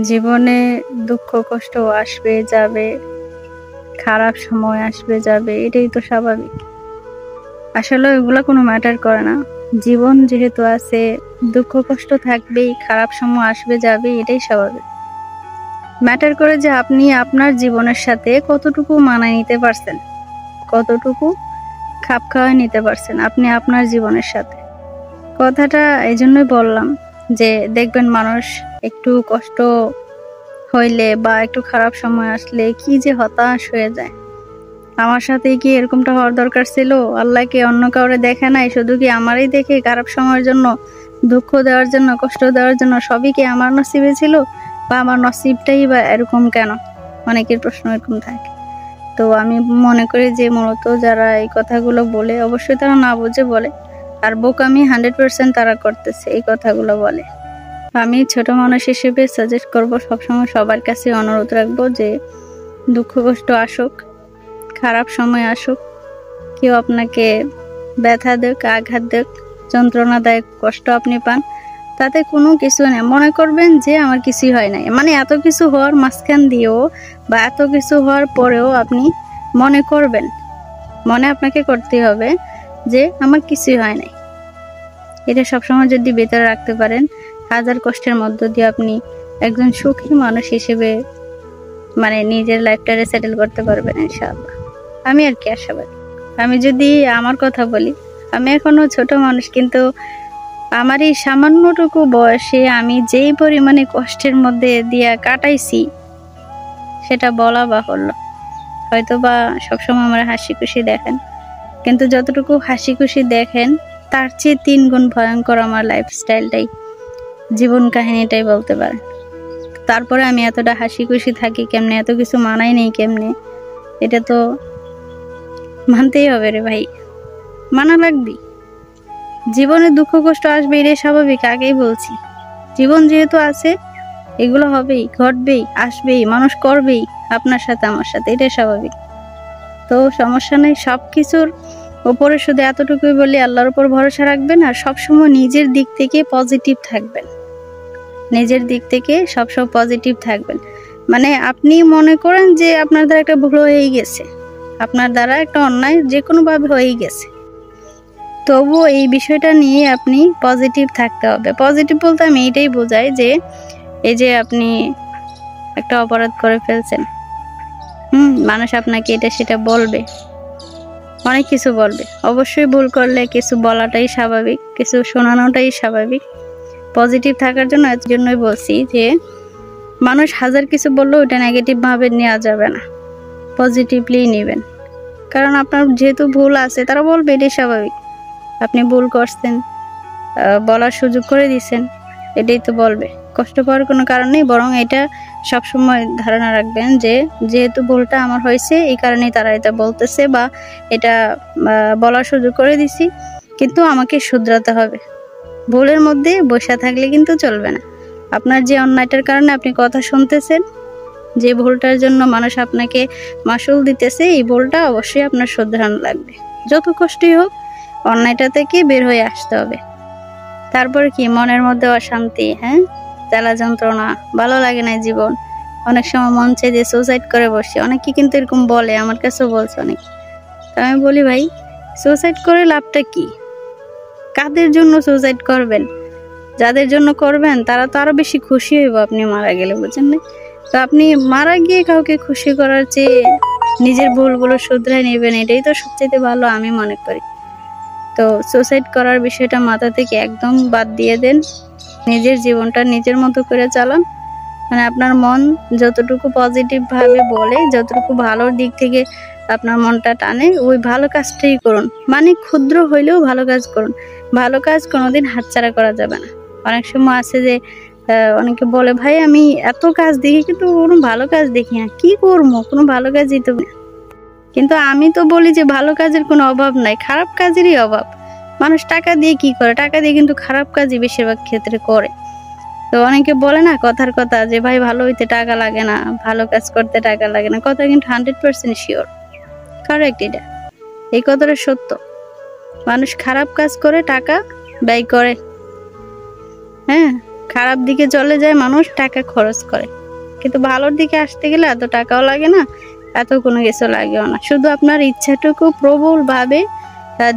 জীবনে দুঃখ কষ্ট আসবে যাবে, খারাপ সময় আসবে যাবে, এটাই তো স্বাভাবিক। আসলে এগুলো কোনো ম্যাটার করে না। জীবন যেহেতু আছে, দুঃখ কষ্ট থাকবেই, খারাপ সময় আসবে যাবে, এটাই স্বাভাবিক। ম্যাটার করে যে আপনি আপনার জীবনের সাথে কতটুকু মানায় নিতে পারছেন, কতটুকু খাপ খাওয়ায় নিতে পারছেন আপনি আপনার জীবনের সাথে। কথাটা এই জন্যই বললাম যে দেখবেন মানুষ একটু কষ্ট হইলে বা একটু খারাপ সময় আসলে কি যে হতাশ হয়ে যায়। আমার সাথে কি এরকমটা হওয়ার দরকার ছিল? আল্লাহকে অন্য কাউরে দেখে নাই, শুধু কি আমারই দেখে খারাপ সময়ের জন্য, দুঃখ দেওয়ার জন্য, কষ্ট দেওয়ার জন্য সবই কি আমার নসিবে ছিল? বা আমার নসিবটাই বা এরকম কেন? অনেকের প্রশ্ন এরকম থাকে। তো আমি মনে করি যে মূলত যারা এই কথাগুলো বলে, অবশ্যই তারা না বুঝে বলে, আর বোকামি 100% তারা করতেছে এই কথাগুলো বলে। আমি ছোট মানুষ হিসেবে সাজেস্ট করব, সবসময় সবার কাছে অনুরোধ রাখবো যে দুঃখ কষ্ট আসুক, খারাপ সময় আসুক, কেউ আপনাকে ব্যথা দেখ, আঘাত দেখ, যন্ত্রণাদায়ক কষ্ট আপনি পান, তাতে কোনো কিছু নেই। মনে করবেন যে আমার কিছুই হয় নাই, মানে এত কিছু হওয়ার মাঝখান দিয়েও বা এত কিছু হওয়ার পরেও আপনি মনে করবেন, মনে আপনাকে করতে হবে যে আমার কিছুই হয় নাই। এটা সবসময় যদি ভেতরে রাখতে পারেন, হাজার কষ্টের মধ্য দিয়ে আপনি একজন সুখী মানুষ হিসেবে মানে নিজের লাইফটারে সেটেল করতে পারবেন ইনশাআল্লাহ। আমি আর কি আশাবাদী। আমি যদি আমার কথা বলি, আমি এখনো ছোট মানুষ, কিন্তু আমার এই সামান্যটুকু বয়সে আমি যেই পরিমাণে কষ্টের মধ্যে দিয়া কাটাইছি সেটা বলা বাহুল্য। হয়তো বা সবসময় আমরা হাসি খুশি দেখেন, কিন্তু যতটুকু হাসি খুশি দেখেন তার চেয়ে 3 গুণ ভয়ঙ্কর আমার লাইফস্টাইলটাই, জীবন কাহিনীটাই বলতে পারেন। তারপরে আমি এতটা হাসি খুশি থাকি কেমনে, এত কিছু মানাই নেই কেমনে, এটা তো মানতেই হবে রে ভাই, মানা লাগবে। জীবনে দুঃখ কষ্ট আসবে, এটাই স্বাভাবিক, আগেই বলছি। জীবন যেহেতু আছে, এগুলো হবেই, ঘটবেই, আসবেই, মানুষ করবেই আপনার সাথে আমার সাথে, এটাই স্বাভাবিক। তো সমস্যা নেই, সব কিছুর উপরে শুধু এতটুকুই বলি, আল্লাহর উপর ভরসা রাখবেন আর সবসময় নিজের দিক থেকে পজিটিভ থাকবেন। নিজের দিক থেকে সবসময় পজিটিভ থাকবেন। মানে আপনি মনে করেন যে আপনার দ্বারা একটা ভুল হয়েই গেছে, আপনার দ্বারা একটা অন্যায় যে কোনোভাবে হয়েই গেছে, তবুও এই বিষয়টা নিয়ে আপনি পজিটিভ থাকতে হবে। পজিটিভ বলতে আমি এইটাই বোঝাই যে এই যে আপনি একটা অপরাধ করে ফেলছেন, মানুষ আপনাকে এটা সেটা বলবে, অনেক কিছু বলবে। অবশ্যই ভুল করলে কিছু বলাটাই স্বাভাবিক, কিছু শোনানোটাই স্বাভাবিক। পজিটিভ থাকার জন্য এর জন্যই বলছি যে মানুষ হাজার কিছু বললেও ওটা নেগেটিভ ভাবে নেওয়া যাবে না, পজিটিভলি নেবেন। কারণ আপনার যেহেতু ভুল আছে, তারা বলবে, এটাই স্বাভাবিক। আপনি ভুল করছেন, বলার সুযোগ করে দিচ্ছেন, এটাই তো বলবে। কষ্ট পাওয়ার কোনো কারণ নেই, বরং এটা সবসময় ধারণা রাখবেন যে যেহেতু ভুলটা আমার হয়েছে, এই কারণেই তারা এটা বলতেছে বা এটা বলার সুযোগ করে দিছি, কিন্তু আমাকে শুধরাতে হবে। ভুলের মধ্যে বসে থাকলে কিন্তু চলবে না। আপনার যে অন্যায়টার কারণে আপনি কথা শুনতেছেন, যে ভুলটার জন্য মানুষ আপনাকে মাসুল দিতেছে, এই ভুলটা অবশ্যই আপনার শুধরানো লাগবে। যত কষ্টই হোক, অন্যায়টা থেকে বের হয়ে আসতে হবে। তারপরে কি মনের মধ্যে অশান্তি, জ্বালা যন্ত্রণা, ভালো লাগে না জীবন। অনেক সময় মন চাই যে সুসাইড করে বসি, অনেকে কিন্তু এরকম বলে, আমার কাছেও বলছে অনেক। তো আমি বলি, ভাই সুসাইড করে লাভটা কি? কাদের জন্য সুসাইড করবেন? যাদের জন্য করবেন তারা তো আরো বেশি খুশি হইব আপনি মারা গেলে, বুঝছেন না? তো আপনি মারা গিয়ে কাউকে খুশি করার চেয়ে নিজের ভুলগুলো শুধরাই নেবেন, এটাই তো সবচেয়ে ভালো আমি মনে করি। তো সুসাইড করার বিষয়টা মাথা থেকে একদম বাদ দিয়ে দেন, নিজের জীবনটা নিজের মতো করে চালান। মানে আপনার মন যতটুকু পজিটিভ ভাবে বলে, যতটুকু ভালোর দিক থেকে আপনার মনটা টানে, ওই ভালো কাজটাই করুন। মানে ক্ষুদ্র হইলেও ভালো কাজ করুন। ভালো কাজ কোনোদিন হাতছাড়া করা যাবে না। অনেক সময় আছে যে অনেকে বলে, ভাই আমি এত কাজ দেখি কিন্তু কোনো ভালো কাজ দেখি না, কি করবো, কোনো ভালো কাজই তো না। কিন্তু আমি তো বলি যে ভালো কাজের কোনো অভাব নাই, খারাপ কাজেরই অভাব। মানুষ টাকা দিয়ে কি করে? টাকা দিয়ে কিন্তু খারাপ কাজই বেশিরভাগ ক্ষেত্রে করে। তো অনেকে বলে না কথার কথা যে ভাই ভালো হইতে টাকা লাগে না, ভালো কাজ করতে টাকা লাগে না, কথা কিন্তু 100% শিওর, কারেক্ট। এটা এই কথাটা সত্য। মানুষ খারাপ কাজ করে টাকা ব্যয় করে, খারাপ দিকে চলে যায় মানুষ, টাকা খরচ করে, কিন্তু ভালোর দিকে আসতে গেলে এত টাকাও লাগে না, এত কোনো কিছু লাগেও না। শুধু আপনার ইচ্ছাটুকু প্রবল ভাবে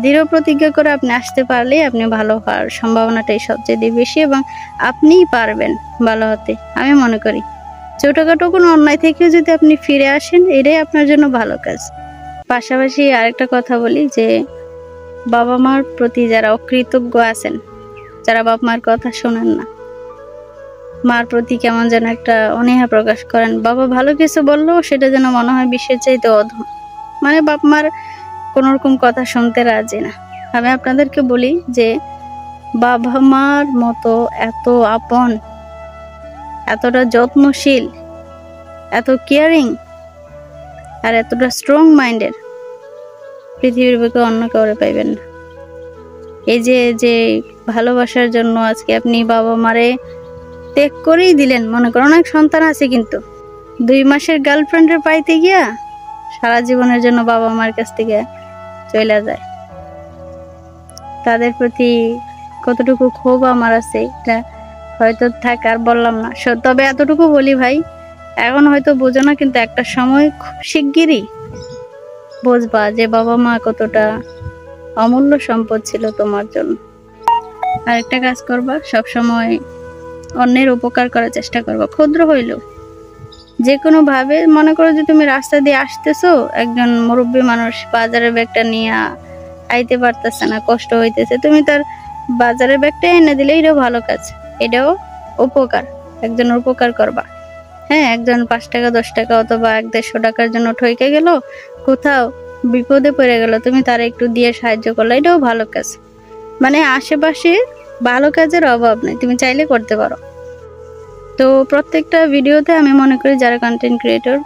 দৃঢ় প্রতিজ্ঞা করে আপনি আসতে পারলেই আপনি ভালো হওয়ার সম্ভাবনাটাই সবচেয়ে বেশি, এবং আপনিই পারবেন ভালো হতে আমি মনে করি। ছোটখাটো কোনো অন্যায় থেকেও যদি আপনি ফিরে আসেন, এটাই আপনার জন্য ভালো কাজ। পাশাপাশি আরেকটা কথা বলি যে বাবা মার প্রতি যারা অকৃতজ্ঞ আছেন, যারা বাপ মার কথা শোনেন না, মার প্রতি কেমন যেন একটা অনীহা প্রকাশ করেন, বাবা ভালো কিছু বললেও সেটা যেন মনে হয় বিশ্বের চাইতে অধম, মানে বাপ মার কোন রকম কথা শুনতে রাজি না। আমি আপনাদেরকে বলি যে বাবা মার মতো এত আপন, এতটা যত্নশীল, এত কেয়ারিং আর এতটা স্ট্রং মাইন্ডের পৃথিবীর বুকে অন্য কাউরে পাইবেন না। এই যে ভালোবাসার জন্য আজকে আপনি বাবা মারে ত্যাগ করেই দিলেন। মনে করো অনেক সন্তান আছে কিন্তু 2 মাসের গার্লফ্রেন্ডের পাইতে গিয়া সারা জীবনের জন্য বাবা মার কাছ থেকে চলে যায়। তাদের প্রতি কতটুকু ক্ষোভ আমার আছে এটা হয়তো থাক আর বললাম না। তবে এতটুকু বলি ভাই, এখন হয়তো বোঝো না, কিন্তু একটা সময় খুব শিগগিরই বুঝবা যে বাবা মা কতটা অমূল্য সম্পদ ছিল তোমার জন্য। আরেকটা কাজ করবা, সব সময় অন্যের উপকার করার চেষ্টা করবা, ক্ষুদ্র হইলেও যে কোনো ভাবে। মনে করো যে তুমি রাস্তা দিয়ে আসতেছো, একজন মুরব্বী মানুষ বাজারের ব্যাগটা নিয়ে আইতে পারতেছে না, কষ্ট হইতেছে, তুমি তার বাজারের ব্যাগটা এনে দিলে এটাও ভালো কাজ, এটাও উপকার, একজনের উপকার করবা। হ্যাঁ, একজন 5 টাকা 10 টাকা অথবা 100-150 টাকার জন্য ঠইকে গেল, কোথাও বিপদে পড়ে গেল, তুমি তার একটু দিয়ে সাহায্য করলে, এটাও ভালো কাজ। মানে আশেপাশে ভালো কাজের অভাব নেই, তুমি চাইলে করতে পারো। তো প্রত্যেকটা ভিডিওতে আমি মনে করি যারা কন্টেন্ট ক্রিয়েটর,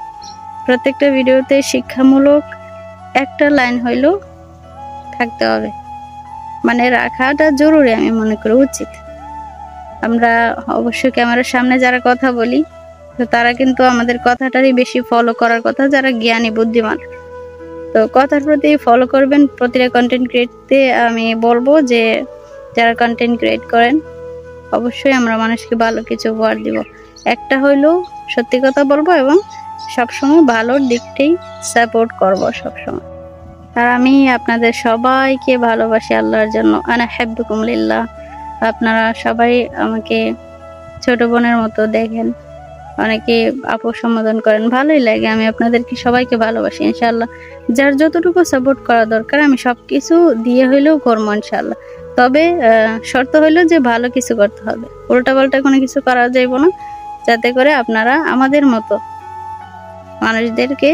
প্রত্যেকটা ভিডিওতে শিক্ষামূলক একটা লাইন হইলেও থাকতে হবে, মানে রাখাটা জরুরি, আমি মনে করি উচিত। আমরা অবশ্যই ক্যামেরার সামনে যারা কথা বলি, তো তারা কিন্তু আমাদের কথাটারই বেশি ফলো করার কথা, যারা জ্ঞানী বুদ্ধিমান। তো কথার প্রতি ফলো করবেন প্রতিটা কন্টেন্ট ক্রিয়েটতে। আমি বলবো যে যারা কন্টেন্ট ক্রিয়েট করেন, অবশ্যই আমরা মানুষকে ভালো কিছু উপহার দিব, একটা হইলেও সত্যি কথা বলবো, এবং সবসময় ভালোর দিকটাই সাপোর্ট করব সবসময়। আর আমি আপনাদের সবাইকে ভালোবাসি আল্লাহর জন্য, আনা হাব্বুকুম লিল্লাহ। আপনারা সবাই আমাকে ছোট বোনের মতো দেখেন, অনেকে আপু সম্বোধন করেন, ভালোই লাগে। আমি আপনাদেরকে সবাইকে ভালোবাসি ইনশাআল্লাহ। যার যতটুকু সাপোর্ট করা দরকার আমি সবকিছু দিয়ে হইলেও করবো ইনশাআল্লাহ। তবে শর্ত হইলো যে ভালো কিছু করতে হবে, উল্টাপাল্টা কোনো কিছু করা যাইব না, যাতে করে আপনারা আমাদের মতো মানুষদেরকে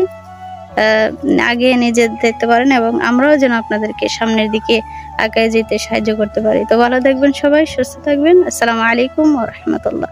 আগে নিয়ে যেতে পারেন, এবং আমরাও যেন আপনাদেরকে সামনের দিকে আগায় যেতে সাহায্য করতে পারি। তো ভালো থাকবেন সবাই, সুস্থ থাকবেন। আসসালামু আলাইকুম ওয়া রাহমাতুল্লাহ।